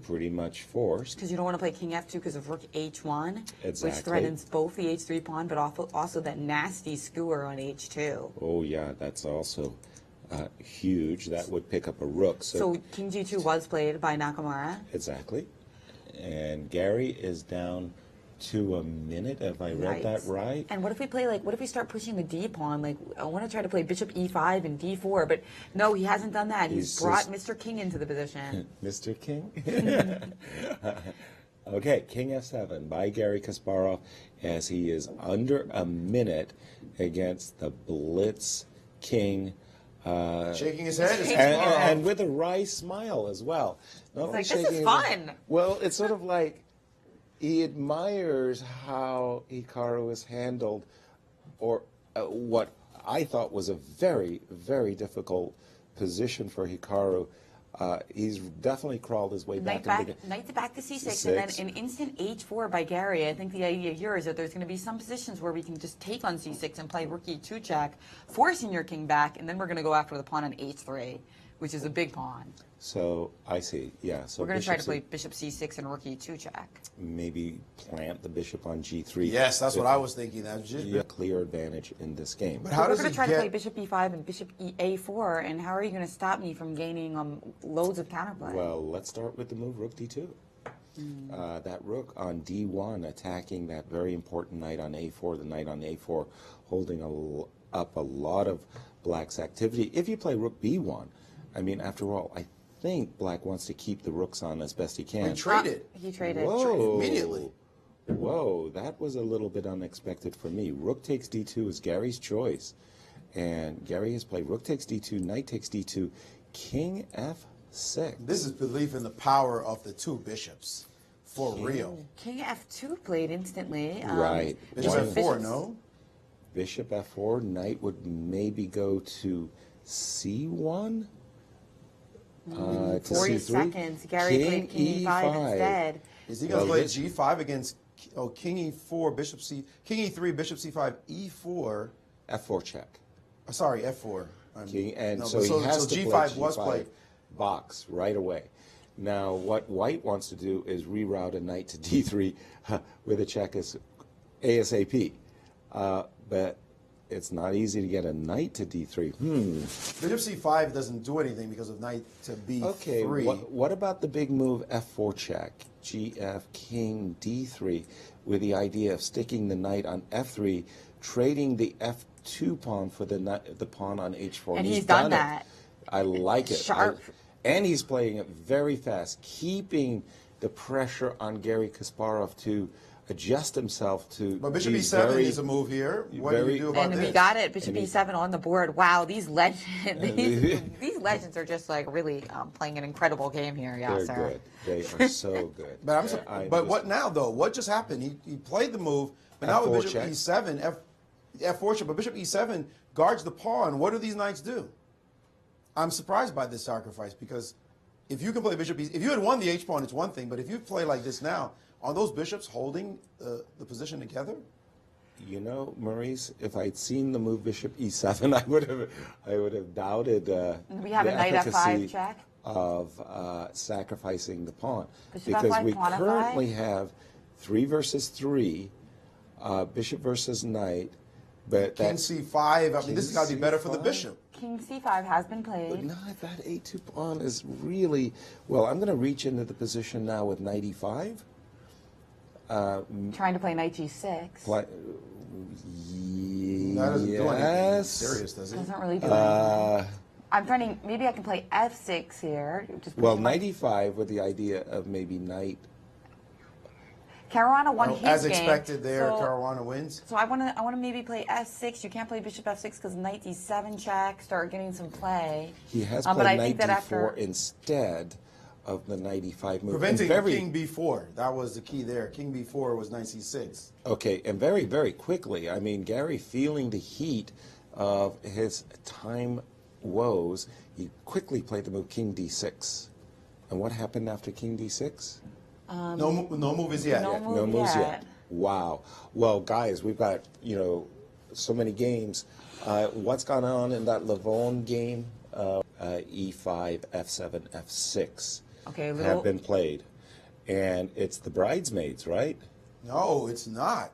pretty much forced. Because you don't want to play king f2 because of rook h1, Exactly. which threatens both the h3 pawn, but also that nasty skewer on h2. Oh yeah, that's also huge. That would pick up a rook. So king g2 was played by Nakamura. Exactly. And Gary is down to a minute, if I read that right. And what if we play, like, what if we start pushing the d pawn? Like, I want to try to play bishop e5 and d4, but no, he hasn't done that. He's brought Mr. King into the position. Mr. King? Okay, king f7 by Gary Kasparov, as he is under a minute against the Blitz King. Shaking his head. And with a wry smile as well. Not like, this is fun. Well, it's sort of like he admires how Hikaru has handled, or what I thought was a very, very difficult position for Hikaru. He's definitely crawled his way Knight back back to c6, and then an instant h4 by Gary. I think the idea here is that there's going to be some positions where we can just take on c6 and play rook e2 check, forcing your king back, and then we're going to go after the pawn on h3, which is a big pawn. So I see, yeah. So we're going to try to play bishop c6 and rook e2 check. Maybe plant the bishop on g3. Yes, that's what I was thinking. That a clear advantage in this game. But how we're going to try to play bishop e5 and bishop a4, and how are you going to stop me from gaining loads of counterplay? Well, let's start with the move rook d2. That rook on d1 attacking that very important knight on a4, the knight on a4 holding up a lot of black's activity. If you play rook b1, I mean, after all, I think black wants to keep the rooks on as best he can. He traded. He traded. Whoa. Immediately. Whoa, that was a little bit unexpected for me. Rook takes d2 is Gary's choice. And Gary has played rook takes d2, knight takes d2, king f6. This is belief in the power of the two bishops. For real. King f2 played instantly. Right. Bishop f4, no? Bishop f4, knight would maybe go to c1? To 40 c3. seconds. Gary played king e5 instead. Is he going to play g5 against king e4, bishop king e3, bishop c5, e4? f4 check. Sorry, f4. King, and so he has to g5 play was played. Box right away. Now, what white wants to do is reroute a knight to d3 with a check ASAP. But it's not easy to get a knight to d3. Bishop c5 doesn't do anything because of knight to b3. Okay, what about the big move f4 check, gf, king, d3, with the idea of sticking the knight on f3, trading the f2 pawn for the pawn on h4. And he's done that. I like it. Sharp. And he's playing it very fast, keeping the pressure on Gary Kasparov to adjust himself to. But bishop e7 is a move here. What do you do about this? And we got it. Bishop e7 on the board. Wow, these legends, these legends are just like really playing an incredible game here. Yeah, They're good. They are so good. But what now though? What just happened? He played the move, but now with bishop e7, f4 check. But bishop e7 guards the pawn. What do these knights do? I'm surprised by this sacrifice because if you can play bishop if you had won the h pawn, it's one thing. But if you play like this now, are those bishops holding the position together? You know, Maurice, if I'd seen the move bishop e7, I would have doubted we have a knight f5 check of sacrificing the pawn bishop because f5, we pawn currently f5? have 3 versus 3, bishop versus knight. But king c5. I mean, this has got to be better for the bishop. King c5 has been played. But not that a2 pawn is really well. I'm going to reach into the position now with knight e5. Trying to play knight g6. That doesn't do anything serious, does it? Doesn't really do anything. I'm trying to, maybe I can play f6 here. Well, knight e5 with the idea of maybe knight. Caruana won his game. As expected there, Caruana wins. So I want to maybe play f6. You can't play bishop f6 because knight d7 check, start getting some play. He has played knight d4 instead of the knight e5 move. Preventing king b4. That was the key there. King b4 was knight c6. Okay, and very, very quickly, I mean, Gary feeling the heat of his time woes, he quickly played the move king d6. And what happened after king d6? No moves yet. No moves yet. Wow. Well, guys, we've got, so many games. What's gone on in that Lavone game? E5, F7, F6 have been played. And it's the bridesmaids, right? No, it's not.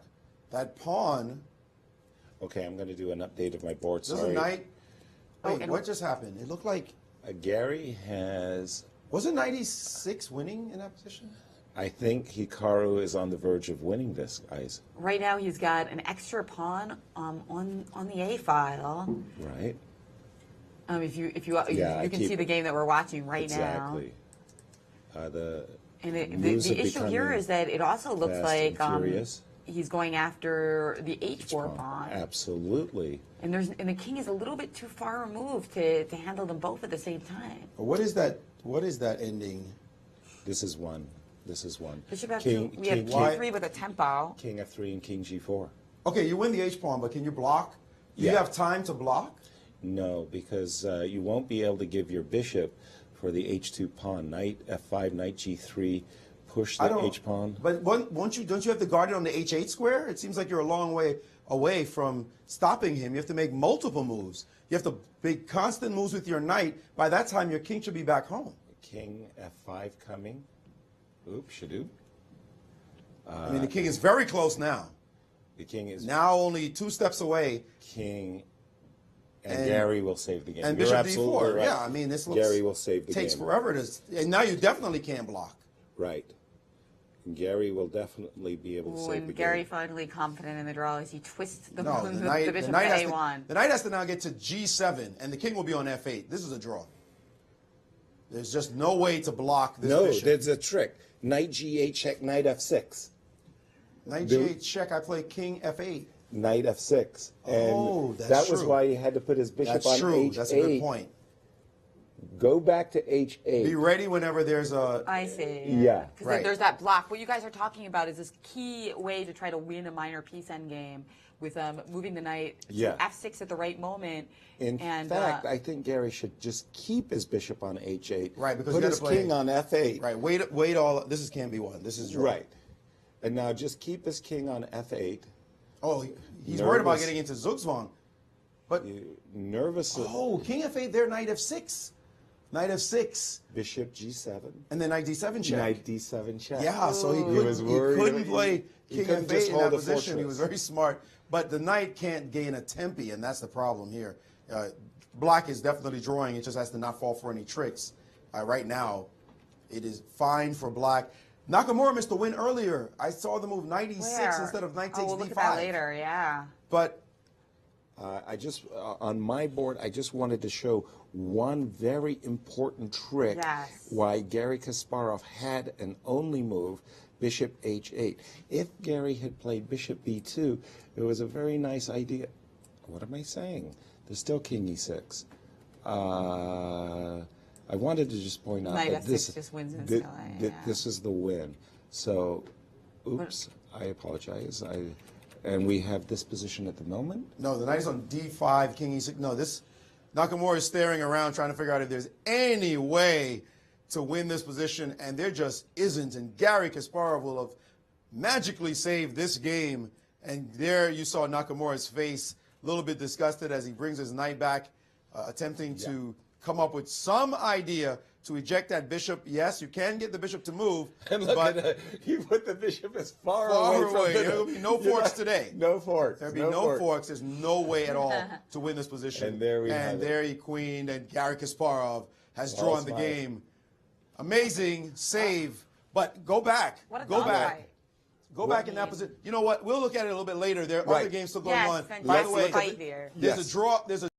That pawn. Okay, I'm going to do an update of my board. There's Sorry. a knight. Wait, and what just happened? It looked like. Gary has. Wasn't knight e6 winning in that position? I think Hikaru is on the verge of winning this, guys. Right now, he's got an extra pawn on the A file. Right. If you Yeah, you can see the game that we're watching right now. Exactly. The The issue here is that it also looks like furious. he's going after the H4 pawn. Absolutely. And the king is a little bit too far removed to handle them both at the same time. What is that? What is that ending? This is one. This is one. Bishop F2. King, We have king, Q3 with a tempo. King F3 and King G4. Okay, you win the H pawn, but can you block? Do you have time to block? No, because you won't be able to give your bishop for the H2 pawn. Knight F5, Knight G3, push the H pawn. But don't you have to guard it on the H8 square? It seems like you're a long way away from stopping him. You have to make multiple moves. You have to make constant moves with your knight. By that time, your king should be back home. King F5 coming. Oops, Shadoo. I mean, the king is very close now. The king is now only 2 steps away. King, and Gary will save the game. And You're Bishop absolutely D4. right. Yeah, I mean, this looks, Gary will save the takes game. forever to. And now you definitely can't block. Right. And Gary will definitely be able to save the game. And Gary finally confident in the draw as he twists the, No, the knight, bishop the knight to has A1. the knight has to now get to G7, and the king will be on F8. This is a draw. There's just no way to block this bishop. No, there's a trick. Knight G8 check, Knight F6. Knight G8 check, I play King F8. Knight F6. Oh, and that's that was true. why he had to put his bishop on H8. That's a good point. Go back to H8. Be ready whenever there's a... I see. Yeah. Because Right. there's that block. What you guys are talking about is this key way to try to win a minor piece endgame with moving the knight to F6 at the right moment. In fact, I think Gary should just keep his bishop on H8. Right, because put you his gotta play, king on F8. Right, wait all... This is can't be one. This is draw. Right. And now just keep his king on F8. Oh, he's worried about getting into Zugzwang. But... Nervously. Oh, King F8 there, Knight F6. Knight F6. Bishop G7. And then Knight D7 check. Knight D7 check. Yeah, so he couldn't play King F8 in that position. He was very smart. But the knight can't gain a tempi, and that's the problem here. Black is definitely drawing. It just has to not fall for any tricks. Right now, it is fine for Black. Nakamura missed the win earlier. I saw the move Knight E6 instead of Knight takes we'll D5. look at that later, yeah. But I just, on my board, I just wanted to show one very important trick why Gary Kasparov had an only move, Bishop H8. If Gary had played Bishop B2, it was a very nice idea. What am I saying? There's still King E6. I wanted to just point out Knight that F6 just wins instantly. This is the win. So, oops, I apologize. And we have this position at the moment? no, the knight is on D5, King E6. No, this Nakamura is staring around trying to figure out if there's any way to win this position, and there just isn't. And Gary Kasparov will have magically saved this game. And there you saw Nakamura's face, a little bit disgusted as he brings his knight back, attempting to come up with some idea to eject that bishop. Yes, you can get the bishop to move. And look but at that. You put the bishop as far away away from There will be no forks today. No forks. There'll be no forks. There's no way at all to win this position. And there we have it. there he queened, and Gary Kasparov has drawn the game. Amazing save, but go back. What a go dog back. fight. Go back in that position. You know what? We'll look at it a little bit later. There are other games still going on. By the way, fight here. there's a draw. There's a